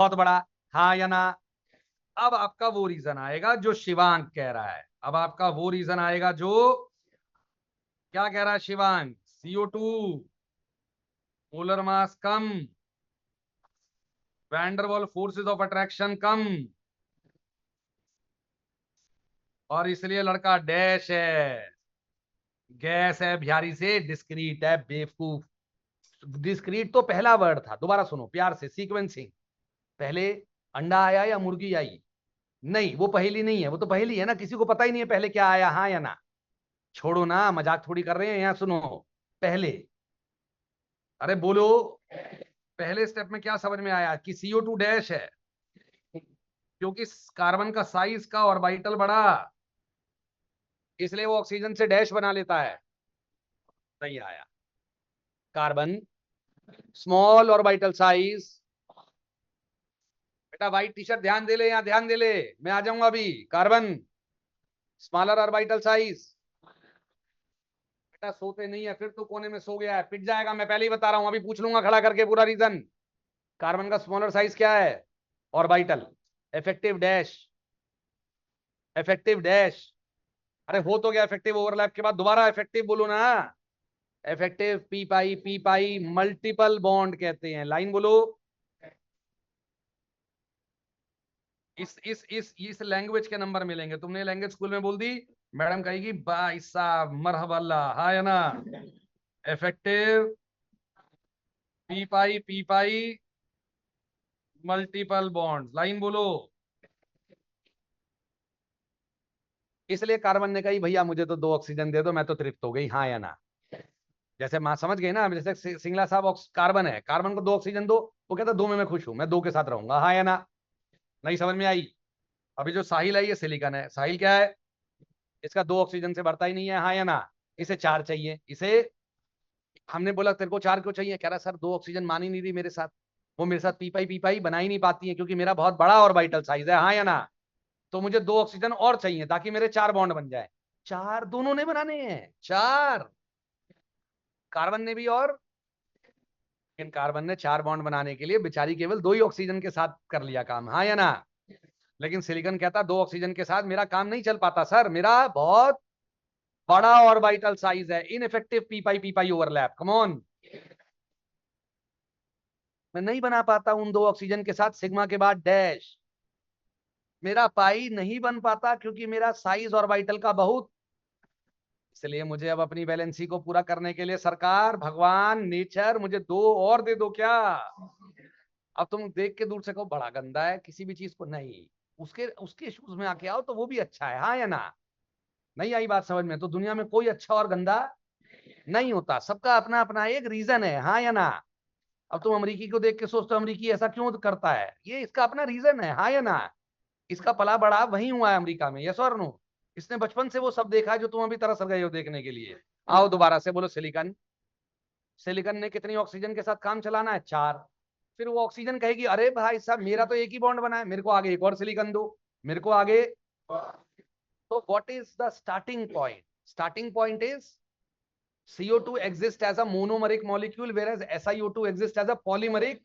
बहुत बड़ा, हाँ या ना। अब आपका वो रीजन आएगा जो शिवांग कह रहा है। अब आपका वो रीजन आएगा जो क्या कह रहा है शिवांग, CO2 पोलर मास कम, वैंडरवॉल फोर्सेस ऑफ अट्रैक्शन कम, और इसलिए लड़का डैश है, गैस है, भ्यारी से डिस्क्रीट है, बेवकूफ। डिस्क्रीट तो पहला वर्ड था, दोबारा सुनो प्यार से, सीक्वेंसिंग। पहले अंडा आया या मुर्गी आई? नहीं, वो पहेली नहीं है, वो तो पहेली है ना, किसी को पता ही नहीं है पहले क्या आया, हाँ या ना। छोड़ो ना, मजाक थोड़ी कर रहे हैं यहाँ, सुनो। पहले, अरे बोलो, पहले स्टेप में क्या समझ में आया कि CO2 डैश है, क्योंकि कार्बन का साइज का ऑर्बिटल बड़ा, इसलिए वो ऑक्सीजन से डैश बना लेता है। नहीं आया। Carbon small orbital size. बेटा व्हाइट टी शर्ट ध्यान दे ले, यहाँ ध्यान दे ले, मैं आ जाऊंगा अभी। Carbon smaller orbital size. बेटा सोते नहीं है, फिर तो कोने में सो गया है, पिट जाएगा, मैं पहले ही बता रहा हूं, अभी पूछ लूंगा खड़ा करके पूरा रीजन। कार्बन का स्मॉलर साइज क्या है? Orbital. Effective dash, effective dash. अरे हो तो गया इफेक्टिव ओवरलैप के बाद दोबारा इफेक्टिव बोलो ना। इफेक्टिव पी पाई मल्टीपल बॉन्ड कहते हैं, लाइन बोलो। इस लैंग्वेज के नंबर मिलेंगे, तुमने लैंग्वेज स्कूल में बोल दी, मैडम कहेगी भाई साहब मरहबल्ला, हाँ या ना। इफेक्टिव पी पाई मल्टीपल बॉन्ड, लाइन बोलो। इसलिए कार्बन ने कही भैया मुझे तो 2 ऑक्सीजन दे दो, मैं तो तृप्त हो गई, हाँ या ना। जैसे मां समझ गई ना, जैसे सिंगला साहब कार्बन है, कार्बन को 2 ऑक्सीजन दो, वो कहता 2 में मैं खुश हूं, मैं 2 के साथ रहूंगा, हाँ या ना। नहीं समझ में आई? अभी जो साहिल है ये सिलिकॉन है, साहिल क्या है? इसका 2 ऑक्सीजन से बढ़ता ही नहीं है, हाँ या ना। इसे 4 चाहिए, इसे हमने बोला तेरे को 4 क्यों चाहिए, कह रहा सर 2 ऑक्सीजन मान ही नहीं रही मेरे साथ, वो मेरे साथ पी पाई बना ही नहीं पाती है, क्योंकि मेरा बहुत बड़ा ऑर्बिटल साइज है, हाँ या ना। तो मुझे 2 ऑक्सीजन और चाहिए ताकि मेरे 4 बॉन्ड बन जाए। 4 दोनों ने बनाने हैं, 4 कार्बन ने भी, और लेकिन कार्बन ने 4 बॉन्ड बनाने के लिए बेचारी केवल 2 ही ऑक्सीजन के साथ कर लिया काम, हाँ या ना। लेकिन सिलिकॉन कहता 2 ऑक्सीजन के साथ मेरा काम नहीं चल पाता सर, मेरा बहुत बड़ा ऑर्बिटल साइज है, ineffective P pi overlap, come on. मैं नहीं बना पाता उन 2 ऑक्सीजन के साथ सिग्मा के बाद डैश, मेरा पाई नहीं बन पाता क्योंकि मेरा साइज ऑर्बिटल का बहुत। इसलिए मुझे अब अपनी वैलेंसी को पूरा करने के लिए सरकार, भगवान, नेचर मुझे 2 और दे दो क्या। अब तुम देख के दूर से कहो बड़ा गंदा है किसी भी चीज को, नहीं, उसके उसके शूज में आके आओ तो वो भी अच्छा है, हाँ या ना। नहीं आई बात समझ में? तो दुनिया में कोई अच्छा और गंदा नहीं होता, सबका अपना अपना एक रीजन है, हाँ या ना। अब तुम अमरीकी को देख के सोचते हो अमरीकी ऐसा क्यों करता है, ये इसका अपना रीजन है, हाँ या ना। इसका पला बड़ा वहीं हुआ है अमेरिका में, यस और नो। इसने बचपन से वो सब देखा है जो तुम अभी तरस गए हो देखने के लिए। आओ दोबारा से बोलो, सिलिकॉन। सिलिकॉन ने कितनी ऑक्सीजन के साथ काम चलाना है? 4। फिर वो ऑक्सीजन कहेगी अरे भाई साहब मेरा तो एक ही बॉन्ड बना है, मेरे को आगे एक और सिलिकॉन दो, मेरे को आगे। तो what is the starting point? Starting point is CO2 exists as a monomeric molecule whereas SiO2 exists as a polymeric।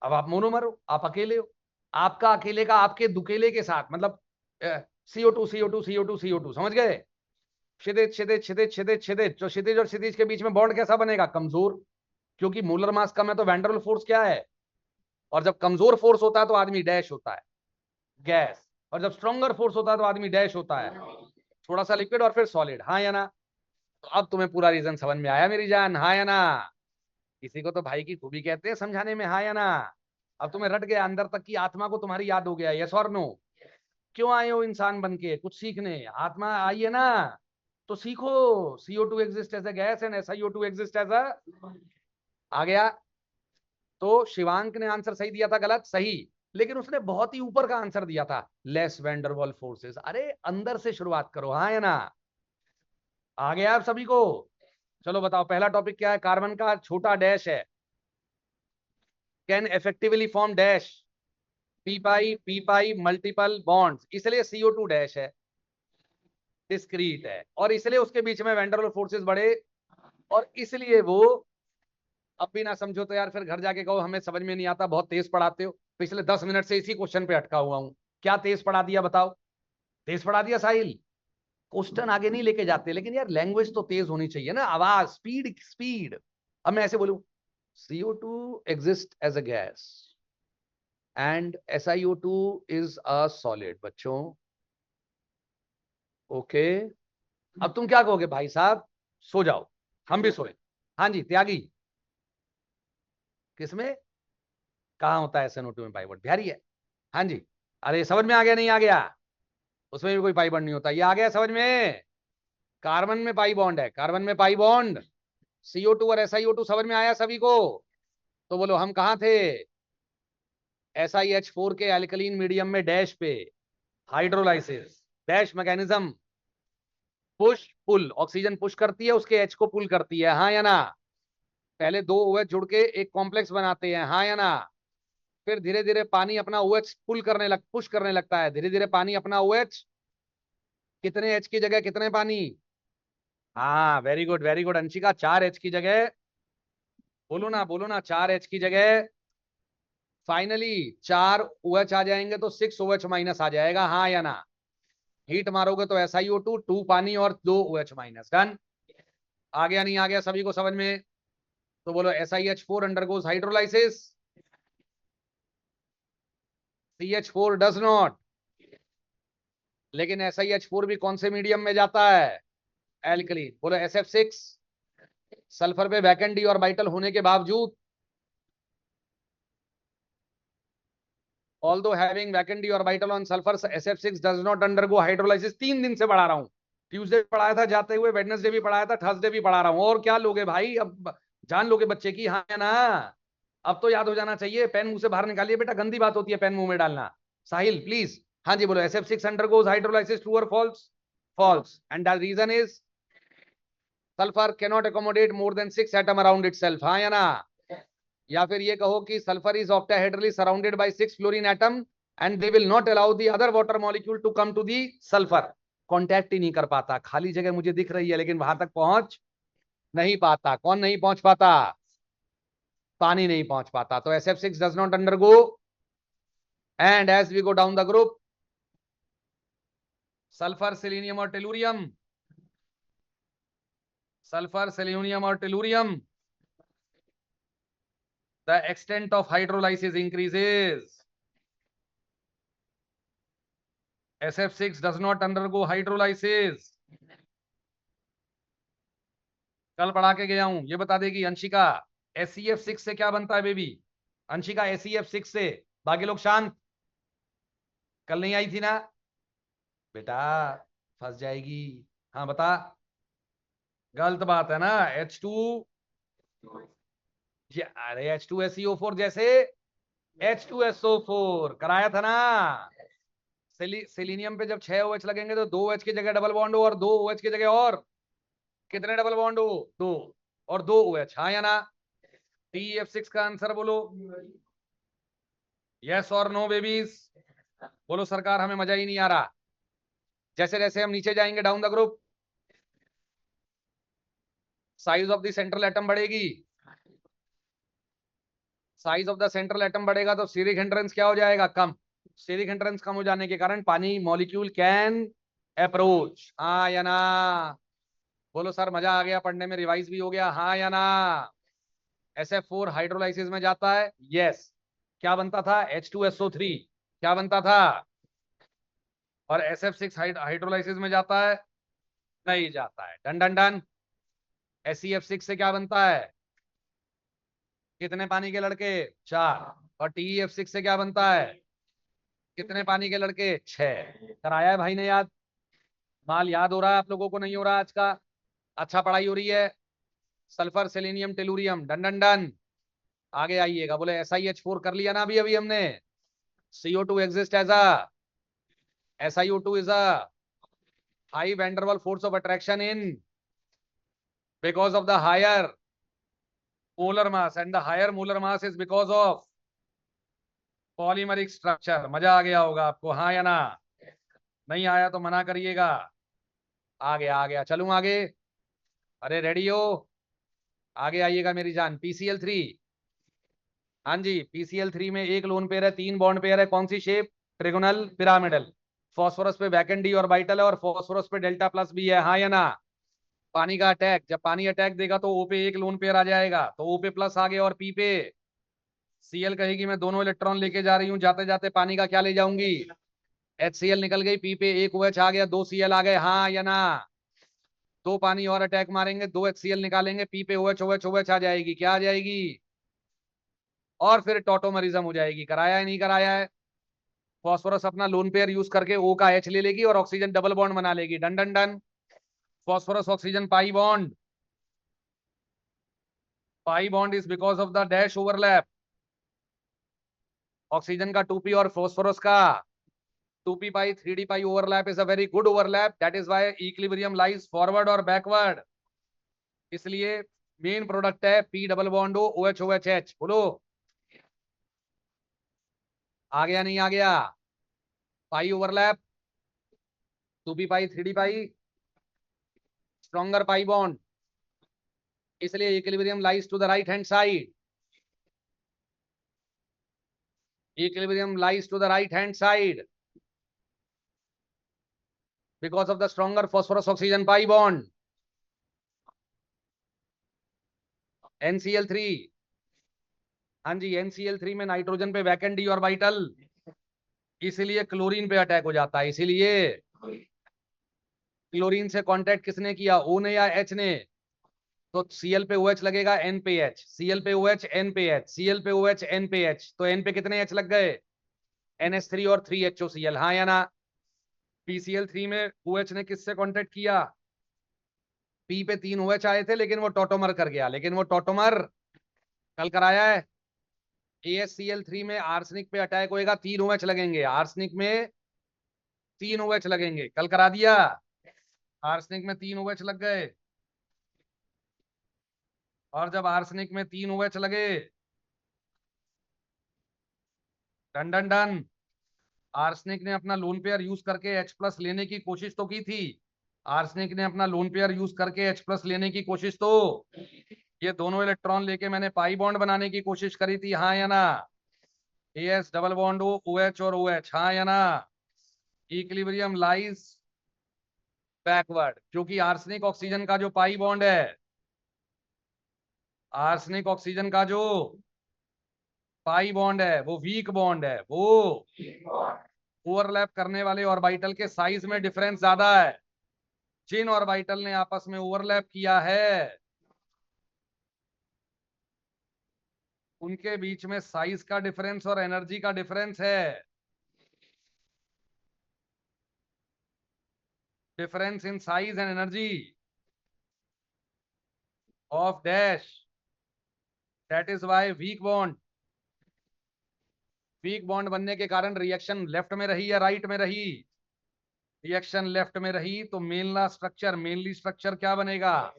अब आप मोनोमर हो, आप अकेले हो, आपका अकेले का आपके दुकेले के साथ, मतलब CO2 समझ गए? क्षितिज क्षितिज क्षितिज क्षितिज क्षितिज, जो क्षितिज और क्षितिज के बीच में बॉन्ड कैसा बनेगा? कमजोर, क्योंकि मोलर मास कम है तो वैंडरल फोर्स क्या है? और जब कमजोर फोर्स होता है तो आदमी डैश होता है, गैस। और जब स्ट्रॉन्गर फोर्स होता है तो आदमी डैश होता है, थोड़ा सा लिक्विड और फिर सॉलिड, हाँ या ना। तो अब तुम्हें पूरा रीजन समझ में आया मेरी जान, हाँ या ना। किसी को तो भाई की खूबी कहते हैं समझाने में, हाँ या ना। अब तुम्हें रट गया, अंदर तक की आत्मा को तुम्हारी याद हो गया, यस और नो। क्यों आए हो इंसान बन के? कुछ सीखने, आत्मा आई है ना, तो सीखो। CO2 exist as a gas and SiO2 exist as a, आ गया। तो शिवांक ने आंसर सही दिया था, गलत सही, लेकिन उसने बहुत ही ऊपर का आंसर दिया था, लेस वैंडरवॉल फोर्सेस। अरे अंदर से शुरुआत करो, हाँ या ना। आ गया आप सभी को? चलो बताओ पहला टॉपिक क्या है? कार्बन का छोटा डैश है, can effectively form dash P pi multiple bonds, इसलिए CO2 डैश है, डिस्क्रीट है, और इसलिए उसके बीच में वैंडरवॉल फोर्सेस बड़े, और इसलिए वो, अब भी ना समझो तो यार फिर घर जाके कहो हमें समझ में नहीं आता, बहुत तेज पढ़ाते हो। पिछले 10 मिनट से इसी क्वेश्चन पे अटका हुआ हूं। क्या तेज पढ़ा दिया बताओ? तेज पढ़ा दिया साहिल? क्वेश्चन आगे नहीं लेके जाते, लेकिन यार लैंग्वेज तो तेज होनी चाहिए ना, आवाज, स्पीड स्पीड। अब मैं ऐसे बोलूं, CO2 exists as a gas and SiO2 is a solid, बच्चों। ओके, अब तुम क्या कहोगे? भाई साहब सो जाओ, हम भी सोए। हाँ जी त्यागी, किसमें कहाँ होता है SnO2 में पाइबॉन्ड? बिहारी है। हाँ जी, अरे समझ में आ गया? नहीं आ गया? उसमें भी कोई पाई बॉन्ड नहीं होता, ये आ गया समझ में? कार्बन में पाई बॉन्ड है, कार्बन में पाई बॉन्ड। CO2 और SiO2 समझ में आया सभी को? तो बोलो हम कहाँ थे? SiH4 के एल्कलीन मीडियम में डैश पे, hydrolysis dash mechanism, push pull, oxygen push करती है, उसके H को पुल करती है, हाँ या ना? पहले दो OH जुड़ के एक कॉम्प्लेक्स बनाते हैं, हाँ या ना? फिर धीरे धीरे पानी अपना OH पुश करने लगता है, धीरे धीरे पानी अपना OH, कितने H की जगह कितने पानी? हाँ very good very good Anshika, 4 H की जगह, बोलो ना 4 H की जगह फाइनली 4 OH आ जाएंगे तो 6 OH माइनस आ जाएगा, हाँ या ना? हीट मारोगे तो SiO2, 2 पानी और 2 OH माइनस, डन। आ गया नहीं आ गया सभी को समझ में? तो बोलो SiH4 undergoes hydrolysis, CH4 does not. लेकिन SiH4 भी कौन से मीडियम में जाता है? एल्कलीन। बोलो SF6 सल्फर पे वैकेंट ऑर्बिटल होने के बावजूद, although having vacant d orbital on sulfur, SF6 does not undergo hydrolysis। 3 दिन से पढ़ा रहा हूं, ट्यूसडे पढ़ाया था जाते हुए, वेडनेसडे भी पढ़ाया था, थर्सडे भी पढ़ा रहा हूं। और क्या लोगे भाई? अब जान लोगे बच्चे की, हाँ ना? अब तो याद हो जाना चाहिए। पेन मुंह से बाहर निकालिए बेटा, गंदी बात होती है पेन मुंह में डालना। साहिल प्लीज। हाँ जी बोलो SF6 अंडरगोज हाइड्रोलाइसिस, ट्रू और false? False. And the reason is sulphur cannot accommodate more than 6 atom around itself, हाँ या ना? या फिर ये कहो कि sulphur is octahedrally surrounded by 6 fluorine atom and they will not allow the other water molecule to come to the sulphur. Contact ही नहीं कर पाता, खाली जगह मुझे दिख रही है लेकिन वहां तक पहुंच नहीं पाता। कौन नहीं पहुंच पाता? पानी नहीं पहुंच पाता। तो SF6 does not undergo, and as we go down the group, sulphur selenium और टेलुरियम, सल्फर सेलेनियम और tellurium, the extent of hydrolysis increases। SF6 does not undergo hydrolysis। कल पढ़ा के गया हूं, ये बता देगी अंशिका। SeF6 से क्या बनता है बेबी? अंशिका SeF6 से, बाकी लोग शांत। कल नहीं आई थी ना बेटा, फंस जाएगी। हाँ बता, गलत बात है ना? H2, अरे H2SeO4 जैसे H2SO4 कराया था ना। सेलिनियम पे जब 6 OH लगेंगे तो 2 OH की जगह डबल बॉन्ड हो, और 2 OH की जगह और कितने डबल बॉन्ड हो? 2, और 2 OH, हाँ या ना? TeF6 का आंसर बोलो, यस और नो बेबीज? बोलो सरकार हमें मजा ही नहीं आ रहा। जैसे जैसे हम नीचे जाएंगे down the group, size of the central atom बढ़ेगी, size of the central atom बढ़ेगा तो स्टेरिक हिंड्रेंस क्या हो जाएगा? कम। स्टेरिक हिंड्रेंस कम हो जाने के कारण पानी मॉलिक्यूल कैन अप्रोच, हाँ या ना? बोलो सर मजा आ गया पढ़ने में, रिवाइज भी हो गया, हाँ या ना? SF4 हाइड्रोलाइसिस में जाता है, यस। क्या बनता था? H2SO3। क्या बनता था? और SF6 हाइड्रोलाइसिस में जाता है, नहीं जाता है, डन डन डन। SeF6 से क्या बनता है? कितने पानी के लड़के? 4। और TeF6 से क्या बनता है? कितने पानी के लड़के? 6। कराया है भाई ने याद? माल याद हो रहा है आप लोगों को? नहीं हो रहा आज का? अच्छा पढ़ाई हो रही है? Sulphur selenium tellurium, done done done. आगे आइएगा, बोले SiH4 कर लिया ना अभी अभी हमने। CO2 exist as a, SiO2 is a high van der Waals force of attraction in, because of the higher molar mass, and the higher molar mass is because of polymeric structure. मजा आ गया होगा आपको, हाँ या ना? नहीं आया तो मना करिएगा। आ गया चलूं आगे? अरे रेडी हो? आगे आइएगा मेरी जान। PCl3, हाँ जी, PCl3 में एक लोन पेयर है, 3 बॉन्ड पेयर है, कौन सी शेप? Trigonal pyramidal. फॉस्फोरस पे वैकेंट डी ऑर्बिटल है और फॉस्फोरस पे डेल्टा प्लस बी है, हाँ या ना? पानी का अटैक, जब पानी अटैक देगा तो O पे एक लोन पेयर आ जाएगा, तो O पे प्लस आ गया, और P पे Cl कहेगी मैं दोनों इलेक्ट्रॉन लेके जा रही हूँ, जाते जाते पानी का क्या ले जाऊंगी? HCl निकल गई, P पे एक OH आ गया, 2 Cl आ गए, हाँ या ना? दो पानी और अटैक मारेंगे, 2 HCl निकालेंगे, P पे OH OH OH आ जाएगी, क्या आ जाएगी? और फिर टॉटोमरिज्म हो जाएगी। कराया है नहीं कराया है? फॉस्फोरस अपना लोन पेयर यूज करके O का H ले लेगी और ऑक्सीजन डबल बॉन्ड बना लेगी, done done done. Phosphorus oxygen pi bond is because of the dash overlap. Oxygen का 2p और फॉस्फोरस का 2p pi 3d pi overlap is a very good overlap, that is why equilibrium lies forward और backward. इसलिए main product है P double bond O OH OH H। बोलो आ गया नहीं आ गया? Pi overlap, 2p pi 3d pi, stronger pi bond, इसलिए equilibrium lies to the right hand side. Equilibrium lies to the right hand side because of the stronger phosphorus oxygen pi bond. NCl3, हाँ जी, NCl3 में nitrogen पे vacant D orbital, इसीलिए chlorine पे attack हो जाता है। इसीलिए क्लोरीन से कांटेक्ट किसने किया, O ने या H ने? तो Cl पे OH लगेगा, N पे H, Cl पे OH N पे H, Cl पे OH N पे H, तो N पे कितने H लग गए? NH3 और 3HOCl, हाँ या ना? PCl3 में OH ने किससे कांटेक्ट किया? P पे 3 OH आए थे, लेकिन वो टॉटोमर कर गया, लेकिन वो टॉटोमर कल कराया है। ASCl3 में आर्सेनिक पे अटैक होएगा, 3 OH लगेंगे, आर्सेनिक में 3 OH लगेंगे, कल करा दिया। आर्सेनिक में 3 OH लग गए, और जब आर्सेनिक में 3 OH लगे, डन डन डन, आर्सेनिक ने अपना लोन पेयर यूज करके H प्लस लेने की कोशिश तो की थी। आर्सेनिक ने अपना लोन पेयर यूज करके H प्लस लेने की कोशिश तो, ये दोनों इलेक्ट्रॉन लेके मैंने पाई बॉन्ड बनाने की कोशिश करी थी, हाँ या ना? AS double bond O OH और OH, हाँ या ना? इक्विलिब्रियम लाइज बैकवर्ड, क्योंकि आर्सेनिक ऑक्सीजन का जो पाई बॉन्ड है, आर्सेनिक ऑक्सीजन का जो पाई बॉन्ड है वो वीक बॉन्ड है, वो ओवरलैप करने वाले ऑर्बिटल के साइज में डिफरेंस ज्यादा है। जिन ऑर्बिटल ने आपस में ओवरलैप किया है उनके बीच में साइज का डिफरेंस और एनर्जी का डिफरेंस है। Difference in size and energy of dash, that is why weak bond. Weak bond बनने के कारण रिएक्शन लेफ्ट में रही या राइट में रही? रिएक्शन लेफ्ट में रही, तो मेनली स्ट्रक्चर क्या बनेगा?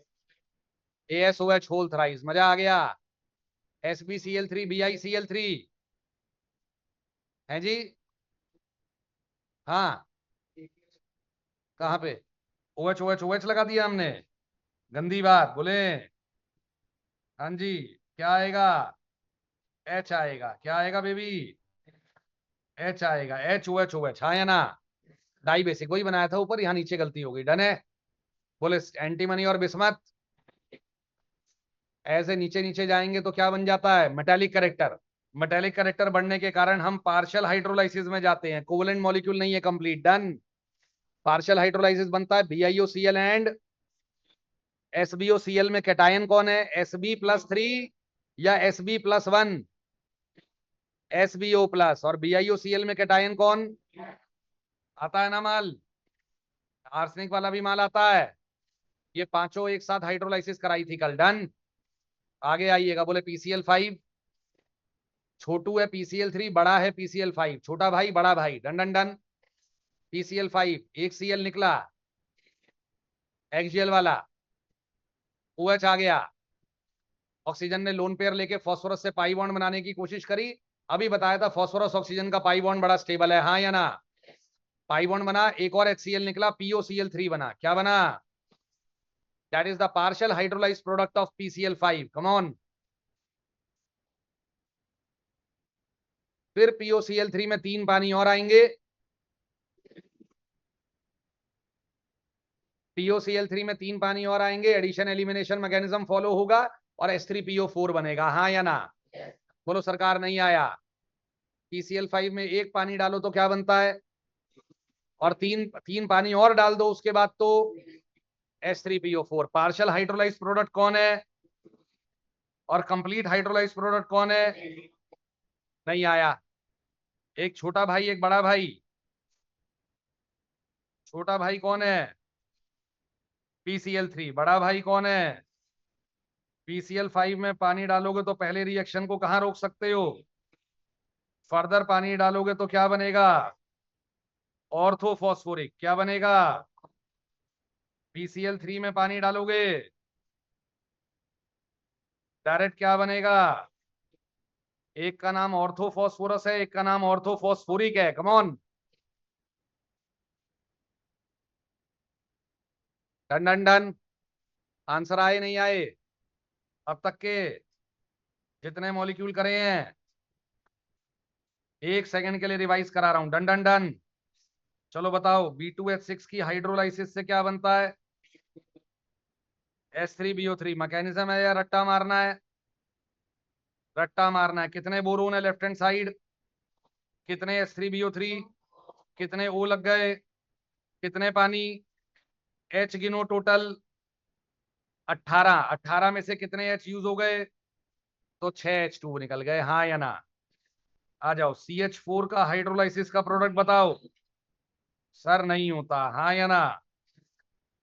ASOH whole thrice. मजा आ गया? SbCl3 BiCl3 है जी। हाँ, कहाँ पे? OH OH OH लगा दिया हमने, गंदी बात बोले। हाँ जी, क्या आएगा? H आएगा, क्या आएगा बेबी? H आएगा, HOH हाँ या ना? डाई बेसिक वही बनाया था ऊपर, यहाँ नीचे गलती हो गई, डन है? बोले एंटीमनी और बिस्मथ, ऐसे नीचे नीचे जाएंगे तो क्या बन जाता है? Metallic character. मेटालिक करेक्टर बनने के कारण हम पार्शियल हाइड्रोलाइसिस में जाते हैं, कोवलेंट मॉलिक्यूल नहीं है कंप्लीट, डन। पार्शियल हाइड्रोलाइसिस बनता है BiOCl एंड SbOCl में कैटायन कौन है? Sb+3 या Sb+1? SbO plus. और BiOCl में कैटायन कौन आता है ना माल? आर्सेनिक वाला भी माल आता है। ये पांचों एक साथ हाइड्रोलाइसिस कराई थी कल, डन। आगे आइएगा, बोले PCl5 छोटू है, PCl3 बड़ा है, PCl5 छोटा भाई बड़ा भाई, डन डन डन। PCl5 एक Cl निकला एक्सियल वाला, OH आ गया, ऑक्सीजन ने लोन पेयर लेके फास्फोरस से पाई बॉन्ड बनाने की कोशिश करी। अभी बताया था फास्फोरस ऑक्सीजन का पाई बॉन्ड बड़ा स्टेबल है, हाँ या ना? पाई बॉन्ड बना, एक और HCl निकला, POCl3 बना, क्या बना? That is the partial hydrolysed product of PCl5, come on. फिर POCl3 में 3 पानी और आएंगे, POCl3 में 3 पानी और आएंगे, एडिशन एलिमिनेशन मैकेनिज्म फॉलो होगा और H3PO4 बनेगा, हाँ या ना? बोलो सरकार नहीं आया। PCl5 में 1 पानी डालो तो क्या बनता है, और तीन तीन पानी और डाल दो उसके बाद तो H3PO4। पार्शियल हाइड्रोलाइज प्रोडक्ट कौन है और कंप्लीट हाइड्रोलाइज प्रोडक्ट कौन है? नहीं आया। एक छोटा भाई एक बड़ा भाई, छोटा भाई कौन है? PCl3। बड़ा भाई कौन है? PCl5 में पानी डालोगे तो पहले रिएक्शन को कहां रोक सकते हो? फर्दर पानी डालोगे तो क्या बनेगा? ऑर्थोफॉस्फोरिक। क्या बनेगा? PCl3 में पानी डालोगे डायरेक्ट क्या बनेगा? एक का नाम ऑर्थोफॉस्फोरस है, एक का नाम ऑर्थोफॉस्फोरिक है। Come on, done done done. Answer आए नहीं आए अब तक के जितने मॉलिक्यूल करे हैं? 1 सेकंड के लिए रिवाइज करा रहा हूं, डन डन डन। चलो बताओ, B2H6 की हाइड्रोलाइसिस से क्या बनता है? H3BO3। मैकेनिज्म है या रट्टा मारना है? रट्टा मारना है। कितने बोरोन है लेफ्ट हैंड साइड? कितने H3BO3? कितने O लग गए? कितने पानी? H गिनो टोटल। 18। 18 में से कितने H यूज हो गए? तो 6H2 निकल गए, हाँ या ना? आ जाओ, CH4 का हाइड्रोलाइसिस का प्रोडक्ट बताओ। सर नहीं होता, हाँ या ना?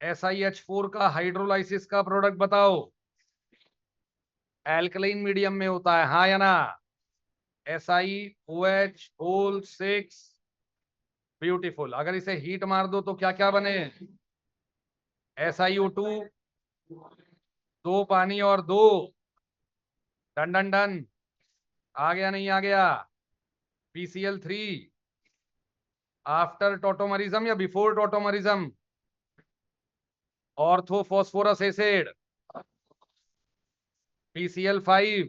SiH4 का हाइड्रोलाइसिस का प्रोडक्ट बताओ। एल्कलाइन मीडियम में होता है, हाँ या ना? SiOH whole 6। ब्यूटीफुल। अगर इसे हीट मार दो तो क्या क्या बने? SiO2, 2 पानी और 2। Done done done. आ गया नहीं आ गया? PCl3 आफ्टर टोटोमरिज्म या before tautomerism? Orthophosphorous acid. PCl5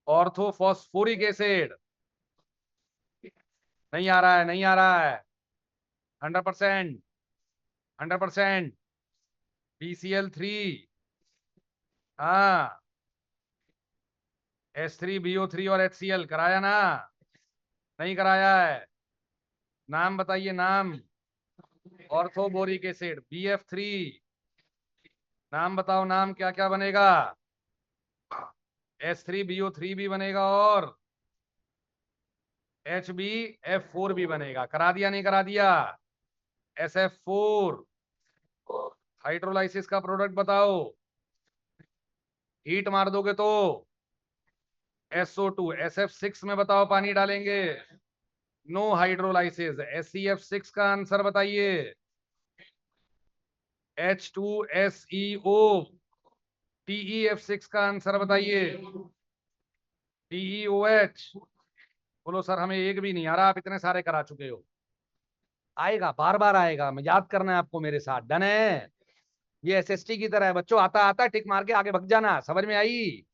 orthophosphoric acid. नहीं आ रहा है, नहीं आ रहा है। 100%, 100%। PCl3, हाँ। H3BO3 और HCl कराया ना? नहीं कराया है। नाम बताइए नाम। Orthoboric acid BF3। नाम बताओ नाम, क्या क्या बनेगा? H3BO3 भी बनेगा और HbF4 भी बनेगा। करा दिया नहीं करा दिया? SF4। हाइड्रोलाइसिस का प्रोडक्ट बताओ। हीट मार दोगे तो SO2। SF6 में बताओ पानी डालेंगे, नो हाइड्रोलाइसिस। SeF6 का आंसर बताइए। H2SeO। TeF6 का आंसर बताइए। TeOH। बोलो सर हमें एक भी नहीं आ रहा, आप इतने सारे करा चुके हो। आएगा, बार बार आएगा, मैं याद करना है आपको मेरे साथ, डन है? ये SST की तरह है बच्चों, आता आता टिक मार के आगे भग जाना। समझ में आई?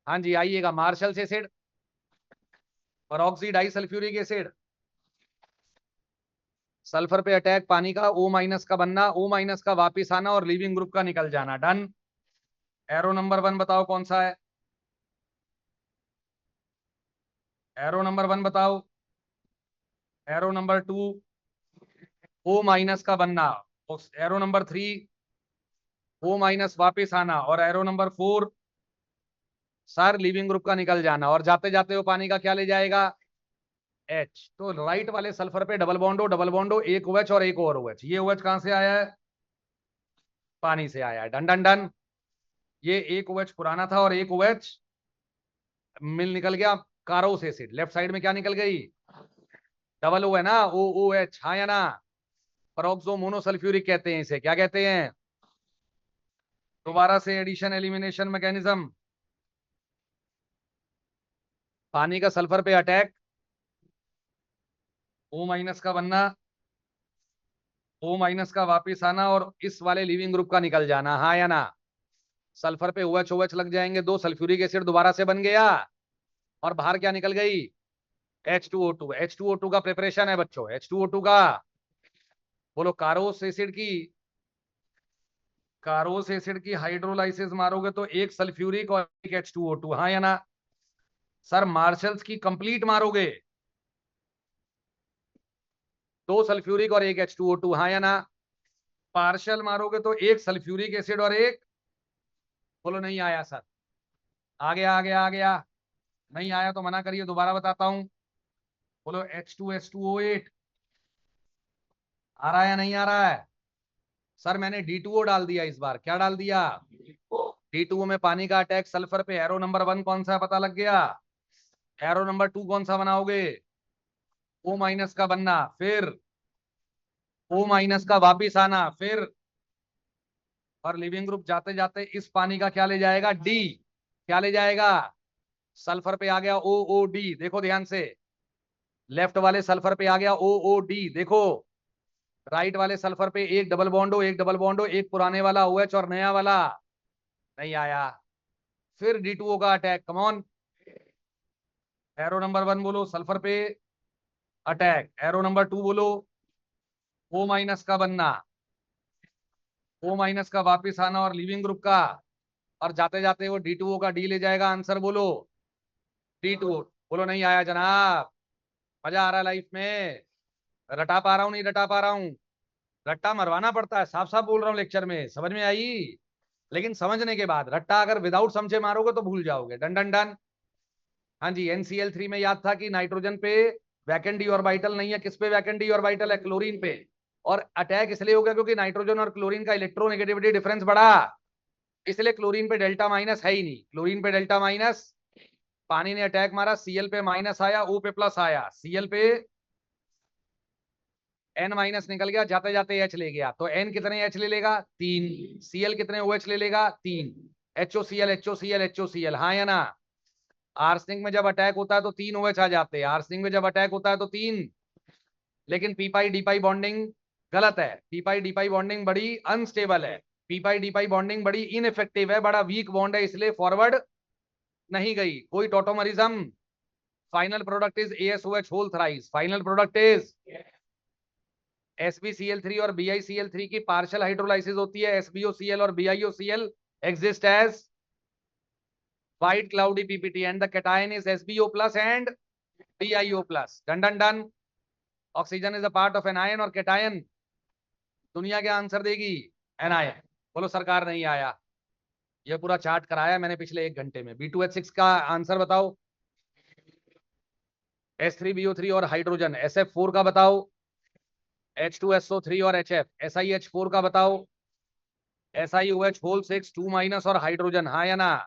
हाँ जी, आइएगा। Marshall acid, peroxydisulphuric acid, sulphur पे अटैक, पानी का O- का बनना, O- का वापिस आना और लिविंग ग्रुप का निकल जाना। डन। एरो नंबर 1 बताओ कौन सा है? एरो नंबर 1 बताओ। एरो नंबर 2 O- का बनना। एरो नंबर 3 O- वापिस आना। और arrow number 4 sir leaving group का निकल जाना। और जाते जाते वो पानी का क्या ले जाएगा? H। तो राइट वाले सल्फर पे डबल बॉन्ड हो, डबल बॉन्ड हो, एक OH और एक और OH। ये OH कहां से आया है? पानी से आया है। Done done done. ये एक OH पुराना था और एक OH मिल निकल गया। कारोस एसिड लेफ्ट साइड में क्या निकल गई? डबल O है ना, OOH, हाँ या ना? परऑक्सो मोनोसल्फ्यूरिक कहते हैं इसे, क्या कहते हैं? दोबारा से एडिशन एलिमिनेशन मैकेनिज्म। पानी का सल्फर पे अटैक, O- का बनना, O- का वापिस आना और इस वाले लिविंग ग्रुप का निकल जाना, हाँ या ना? सल्फर पे OH OH लग जाएंगे, 2 सल्फ्यूरिक एसिड दोबारा से बन गया और बाहर क्या निकल गई? H2O2, H2O2 का प्रिपरेशन है बच्चों, H2O2 का। बोलो कारोस एसिड की हाइड्रोलाइसिस मारोगे तो एक सल्फ्यूरिक और एक H2O2, हाँ या ना? सर मार्शल्स की कंप्लीट मारोगे, दो सल्फ्यूरिक और एक H2O2, हाँ या ना? पार्शियल मारोगे तो एक सल्फ्यूरिक एसिड और एक, बोलो नहीं आया सर। आ गया आ गया आ गया। नहीं आया तो मना करिए, दोबारा बताता हूं। बोलो H2S2O8। आ रहा है या नहीं आ रहा है? सर मैंने D2O डाल दिया इस बार, क्या डाल दिया? D2O में पानी का अटैक सल्फर पे, एरो नंबर 1 कौन सा पता लग गया? एरो नंबर 2 कौन सा बनाओगे? O माइनस का बनना, फिर O माइनस का वापिस आना, फिर और लिविंग ग्रुप जाते जाते इस पानी का क्या ले जाएगा? डी। क्या ले जाएगा? सल्फर पे आ गया OOD, देखो ध्यान से। लेफ्ट वाले सल्फर पे आ गया OOD, देखो। राइट वाले सल्फर पे एक डबल बॉन्डो, एक डबल बॉन्डो, एक पुराने वाला OH और नया वाला, नहीं आया। फिर D2O का अटैक, कमॉन। एरो नंबर 1 बोलो, सल्फर पे अटैक। एरो नंबर 2 बोलो, O माइनस का बनना, O माइनस का वापिस आना और लिविंग ग्रुप का, और जाते जाते वो D2O का डी ले जाएगा। आंसर बोलो D2O। बोलो नहीं आया जनाब। मजा आ रहा है लाइफ में? रटा पा रहा हूं नहीं रटा पा रहा हूं? रट्टा मरवाना पड़ता है, साफ साफ बोल रहा हूँ लेक्चर में, समझ में आई? लेकिन समझने के बाद, रट्टा अगर विदाउट समझे मारोगे तो भूल जाओगे। Done done done. हाँ जी, NCl3 में याद था कि नाइट्रोजन पे वैकेंट डी ऑर्बिटल नहीं है, किस पे वैकेंट डी ऑर्बिटल है? क्लोरीन पे। और अटैक इसलिए हो गया क्योंकि नाइट्रोजन और क्लोरीन का इलेक्ट्रोनेगेटिविटी डिफरेंस बढ़ा, इसलिए क्लोरीन पे डेल्टा माइनस है ही नहीं। क्लोरीन पे डेल्टा माइनस, पानी ने अटैक मारा, Cl पे माइनस आया, O पे प्लस आया, Cl पे N माइनस निकल गया, जाते जाते H ले गया, तो N कितने H ले लेगा? 3। Cl कितने OH ले लेगा? 3। HOCl HOCl HOCl, हाँ या ना? आर्सेनिक में जब अटैक होता है तो 3 OH आ जाते हैं, आर्सेनिक में जब अटैक होता है तो 3। लेकिन पी पाई डी पाई बॉन्डिंग गलत है, पी पाई डी पाई बॉन्डिंग बड़ी अनस्टेबल है, पी पाई डी पाई बॉन्डिंग बड़ी इनइफेक्टिव है, बड़ा वीक बॉन्ड है, इसलिए फॉरवर्ड नहीं गई कोई tautomerism. Final product is ASOH whole thrice, final product is SbCl3 और BiCl3 की पार्शियल हाइड्रोलाइसिस होती है, SbOCl और BiOCl exist as white cloudy PPT and the cation is SbO plus and BiO plus. Done done done. Oxygen is a part of anion और cation, दुनिया क्या answer देगी? Anion. बोलो सरकार नहीं आया। ये पूरा चार्ट कराया मैंने पिछले 1 घंटे में। B2H6 का आंसर बताओ। S3BO3 और हाइड्रोजन। SF4 का बताओ। H2SO3 और HF। SiH4 का बताओ। SiOH होल 6 2 माइनस और हाइड्रोजन, हाँ या ना?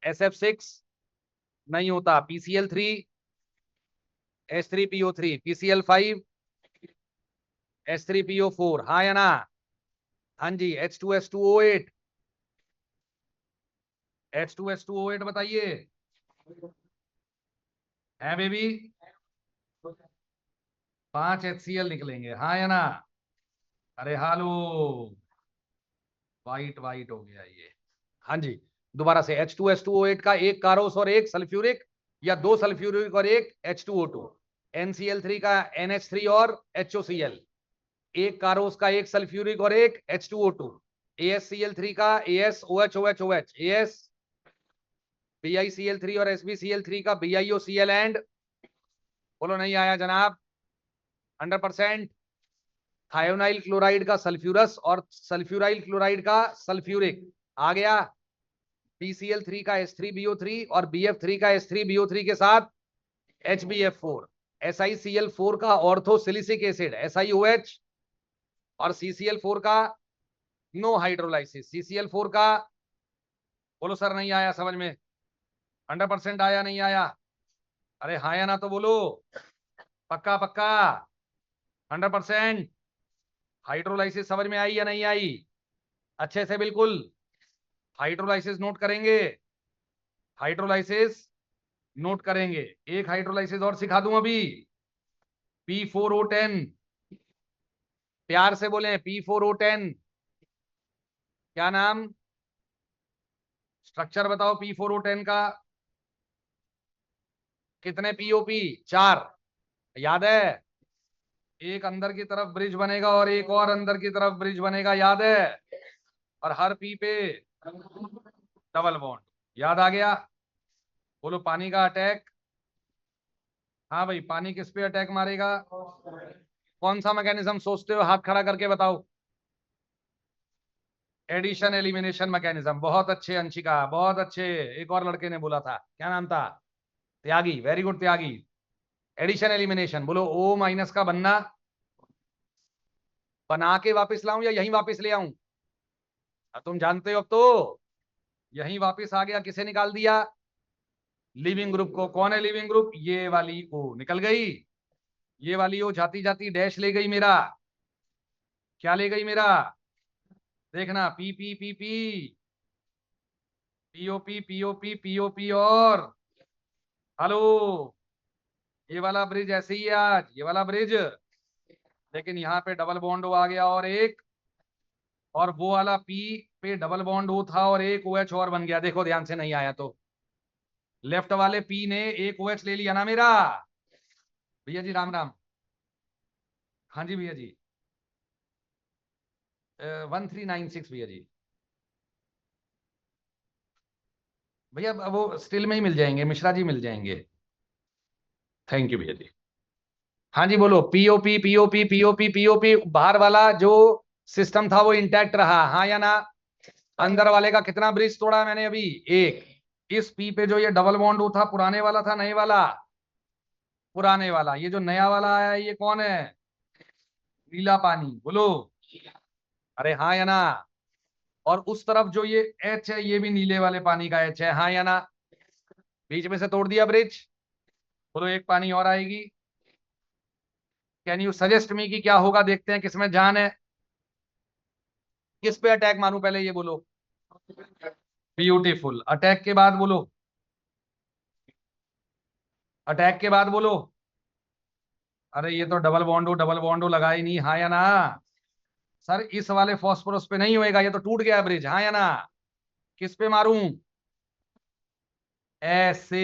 SF6 नहीं होता। PCl3 H3PO3, PCl5 H3PO4, हाँ या ना? हाँ जी, H2S2O8, H2S2O8 बताइए। है बेबी? 5 HCl निकलेंगे, हाँ या ना? अरे हालो, वाइट वाइट हो गया ये। हाँ जी, दोबारा से H2S2O8 का एक कारोस और एक सल्फ्यूरिक, या दो सल्फ्यूरिक और एक H2O2। NCl3 का NH3 और HOCl, एक कारोस का एक सल्फ्यूरिक और एक H2O2। ASCl3 का ASOHOHOH, AS BiCl3 और SbCl3 का BiOCl एंड, बोलो नहीं आया जनाब। 100%। थायोनाइल क्लोराइड का सल्फ्यूरस और सल्फ्यूराइल क्लोराइड का सल्फ्यूरिक आ गया। PCl3 का H3BO3 और BF3 का H3BO3 के साथ HbF4। SiCl4 का ऑर्थोसिलिसिक एसिड SiOH और CCl4 का नो हाइड्रोलाइसिस CCl4 का, बोलो सर नहीं आया समझ में? 100% आया नहीं आया? अरे हाँ या ना तो बोलो। पक्का पक्का? 100%? हाइड्रोलाइसिस समझ में आई या नहीं आई? अच्छे से बिल्कुल। हाइड्रोलाइसिस नोट करेंगे, हाइड्रोलाइसिस नोट करेंगे। एक हाइड्रोलाइसिस और सिखा दूं अभी, P4O10। प्यार से बोले P4O10। क्या नाम? स्ट्रक्चर बताओ P4O10 का। कितने पीओपी? 4। याद है? एक अंदर की तरफ ब्रिज बनेगा और एक और अंदर की तरफ ब्रिज बनेगा, याद है? और हर पी पे डबल बॉन्ड। याद आ गया? बोलो पानी का अटैक। हाँ भाई, पानी किस पे अटैक मारेगा? कौन सा मैकेनिज्म सोचते हो? हाथ खड़ा करके बताओ। Addition elimination mechanism. बहुत अच्छे अंशिका, बहुत अच्छे। एक और लड़के ने बोला था, क्या नाम था? Tyagi. Very good Tyagi. Addition elimination. बोलो ओ माइनस का बनना। बना के वापस लाऊं या यहीं वापस ले आऊं? तुम जानते हो अब तो। यहीं वापस आ गया। किसे निकाल दिया? लिविंग ग्रुप को। कौन है लिविंग ग्रुप? ये वाली ओ निकल गई। ये वाली ओ जाती जाती डैश ले गई मेरा। क्या ले गई मेरा? देखना, P P P P, POP POP POP और हेलो। ये वाला ब्रिज ऐसे ही है आज, ये वाला ब्रिज। लेकिन यहाँ पे डबल बॉन्ड आ गया और एक, और वो वाला पी पे डबल बॉन्ड ओ था और एक ओ एच और बन गया। देखो ध्यान से नहीं आया तो, लेफ्ट वाले पी ने एक ओ एच ले लिया ना मेरा। भैया जी राम राम। हाँ जी भैया जी। 1396 भैया जी। भैया वो स्टिल में ही मिल जाएंगे, मिश्रा जी मिल जाएंगे। थैंक यू भैया जी। हाँ जी बोलो। पीओपी पीओपी पीओपी पीओपी, बाहर वाला जो सिस्टम था वो इंटैक्ट रहा, हाँ या ना? अंदर वाले का कितना ब्रिज तोड़ा मैंने अभी? एक। इस पी पे जो ये डबल बॉन्ड था, पुराने वाला था नए वाला? पुराने वाला। ये जो नया वाला आया है, ये कौन है? नीला पानी। बोलो अरे हाँ या ना? और उस तरफ जो ये एच है, ये भी नीले वाले पानी का एच है, हाँ या ना? बीच में से तोड़ दिया ब्रिज। बोलो एक पानी और आएगी। कैन यू सजेस्ट मी कि क्या होगा? देखते हैं किसमें जान है। किस पे अटैक मारूं पहले ये बोलो। ब्यूटीफुल। अटैक के बाद बोलो। अटैक के बाद बोलो। अरे ये तो डबल बॉन्डो लगा ही नहीं, हाँ या ना? सर इस वाले फॉस्फोरस पे नहीं होएगा, ये तो टूट गया ब्रिज, हाँ या ना? किस पे मारूं? ऐसे।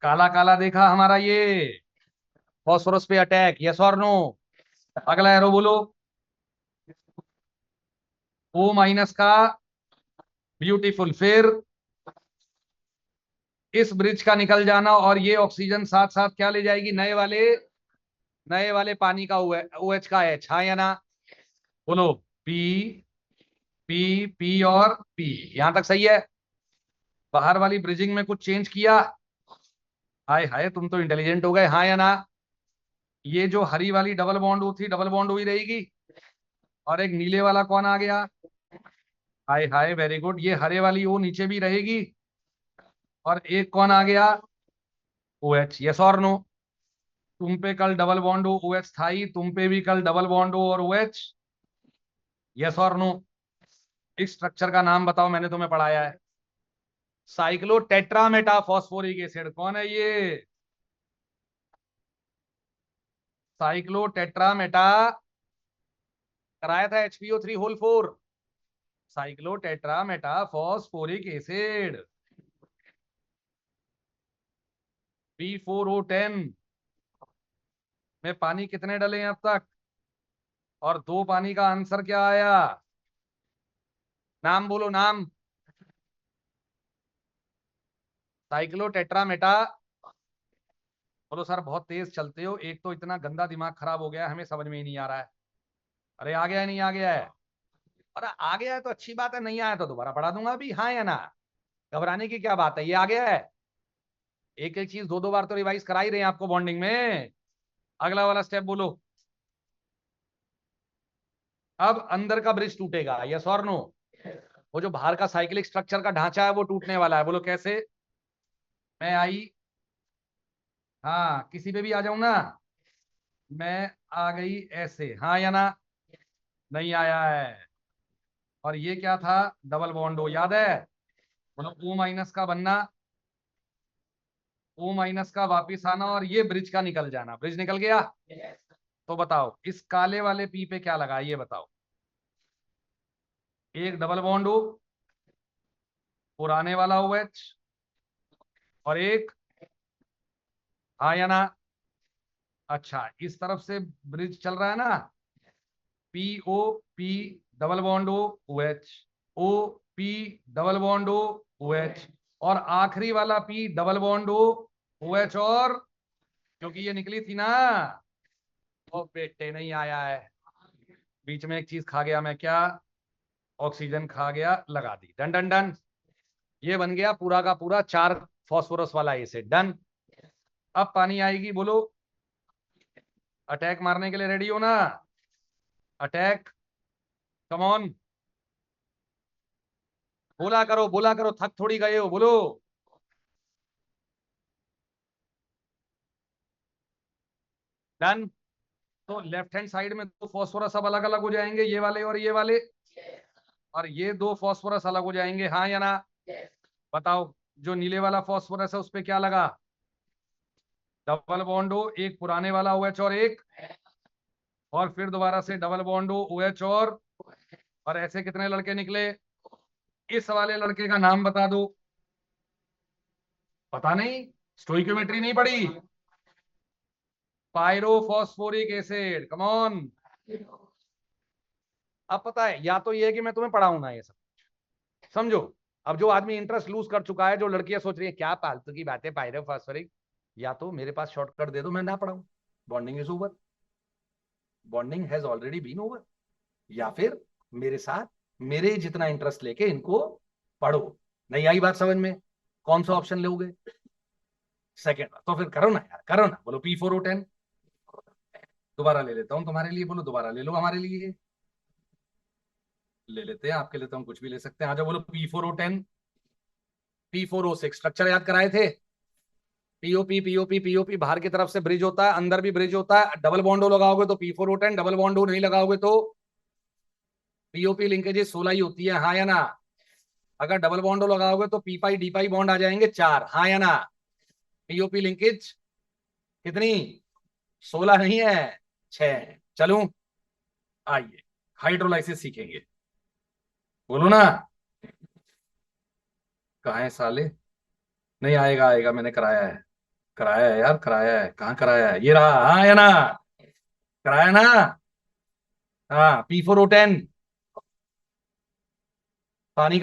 काला काला देखा हमारा ये फॉस्फोरस पे अटैक, यस और नो? अगला एरो बोलो। ओ माइनस का। ब्यूटीफुल। फिर इस ब्रिज का निकल जाना और ये ऑक्सीजन साथ साथ क्या ले जाएगी? नए वाले पानी का ओ एच का एच, हाँ या ना? बोलो पी पी पी और पी। यहां तक सही है? बाहर वाली ब्रिजिंग में कुछ चेंज किया? हाय हाय, तुम तो इंटेलिजेंट हो गए, हाँ या ना? ये जो हरी वाली डबल बॉन्ड थी, डबल बॉन्ड हुई रहेगी। और एक नीले वाला कौन आ गया? हाय हाय वेरी गुड। ये हरे वाली वो नीचे भी रहेगी। और एक कौन आ गया? ओ एच, यस और नो? तुम पे कल डबल बॉन्ड ओ एच था ही, तुम पे भी कल डबल बॉन्ड और ओ एच, यस और नो? इस स्ट्रक्चर का नाम बताओ, मैंने तुम्हें पढ़ाया है। Cyclo tetrameta phosphoric acid. कौन है ये? Cyclo tetrameta. कराया था HPO3 whole 4। Cyclo tetrameta phosphoric acid. P4O10 में पानी कितने डले हैं अब तक? और दो पानी का आंसर क्या आया? नाम बोलो नाम। साइक्लो टेट्रामेटा। बोलो सर बहुत तेज चलते हो, एक तो इतना गंदा दिमाग खराब हो गया है, हमें समझ में ही नहीं आ रहा है। अरे आ गया है, नहीं आ गया है? अरे आ गया है तो अच्छी बात है, नहीं आया तो दोबारा पढ़ा दूंगा अभी, हाँ या ना? घबराने की क्या बात है, ये आ गया है। एक एक चीज दो दो बार तो रिवाइज करा ही रहे हैं आपको बॉन्डिंग में। अगला वाला स्टेप बोलो। अब अंदर का ब्रिज टूटेगा, यस और नो? वो जो बाहर का साइक्लिक स्ट्रक्चर का ढांचा है वो टूटने वाला है। बोलो कैसे? मैं आई। हाँ किसी पे भी आ जाऊं ना? मैं आ गई ऐसे, हाँ या ना? नहीं आया है। और ये क्या था? डबल बॉन्ड हो, याद है? बोलो ओ माइनस का बनना, ओ माइनस का वापिस आना और ये ब्रिज का निकल जाना। ब्रिज निकल गया। तो बताओ इस काले वाले पी पे क्या लगा, ये बताओ। एक डबल बॉन्ड हो, पुराने वाला ओ एच, और एक, हाँ या ना? अच्छा, इस तरफ से ब्रिज चल रहा है ना, P O P double bond O O H, O P double bond O O H, और आखिरी वाला P double bond O H, और क्योंकि ये निकली थी ना, ओ बेटे नहीं आया है, बीच में एक चीज खा गया मैं, क्या? ऑक्सीजन खा गया, लगा दी, डन डन डन। ये बन गया पूरा का पूरा 4 फास्फोरस वाला एसिड, डन। अब पानी आएगी, बोलो। अटैक मारने के लिए रेडी हो ना? अटैक, कम ऑन, बोला करो, थक थोड़ी गए हो, बोलो। डन। तो लेफ्ट हैंड साइड में दो फास्फोरस अब अलग अलग हो जाएंगे, ये वाले और ये वाले, और ये दो फास्फोरस अलग हो जाएंगे, हाँ या ना? बताओ, जो नीले वाला फास्फोरस है उस पे क्या लगा? डबल बॉन्ड हो, एक पुराने वाला ओ एच और एक, और फिर दोबारा से डबल बॉन्ड हो, ओ एच और ऐसे कितने लड़के निकले? इस वाले लड़के का नाम बता दो। पता नहीं, स्टोइकियोमेट्री नहीं पढ़ी? Pyrophosphoric acid, come on. अब पता है, या तो ये है कि मैं तुम्हें पढ़ाऊं ना ये सब, समझो। अब जो आदमी इंटरेस्ट लूज कर चुका है, जो लड़कियां सोच रही है क्या फालतू की बातें, पायरोफॉस्फोरिक, या तो मेरे पास शॉर्टकट दे दो, मैं ना पढ़ाऊं, bonding is over, bonding has already been over, या फिर मेरे साथ मेरे जितना इंटरेस्ट लेके इनको पढ़ो। नहीं आई बात समझ में? कौन सा ऑप्शन लोगे? सेकेंड। तो फिर करो ना यार, करो ना, बोलो P4O10। दोबारा ले लेता हूं तुम्हारे लिए, बोलो दोबारा ले लो हमारे लिए, ले लेते हैं आपके लिए, तो हम कुछ भी ले सकते हैं, आ जाओ, बोलो P4O10। P4O6 स्ट्रक्चर याद कराए थे, पीओपी पीओपी पीओपी, बाहर की तरफ से ब्रिज होता है, अंदर भी ब्रिज होता है, डबल बॉन्डो लगाओगे तो P4O10, डबल बॉन्डो नहीं लगाओगे तो पीओपी लिंकेजेस 16 ही होती है, हाँ या ना? अगर डबल बॉन्डो लगाओगे तो पी पाई डी पाई बॉन्ड आ जाएंगे 4, हाँ या ना? पीओपी लिंकेज कितनी? 16 नहीं है, 6। चलूं? आइए, हाइड्रोलाइसिस सीखेंगे, बोलो ना। कहाँ है साले? नहीं, आएगा आएगा, मैंने कराया है, कराया है यार, कराया है, कहाँ कराया है, ये रहा, हाँ या ना? कराया ना? हाँ, P4O10, पानी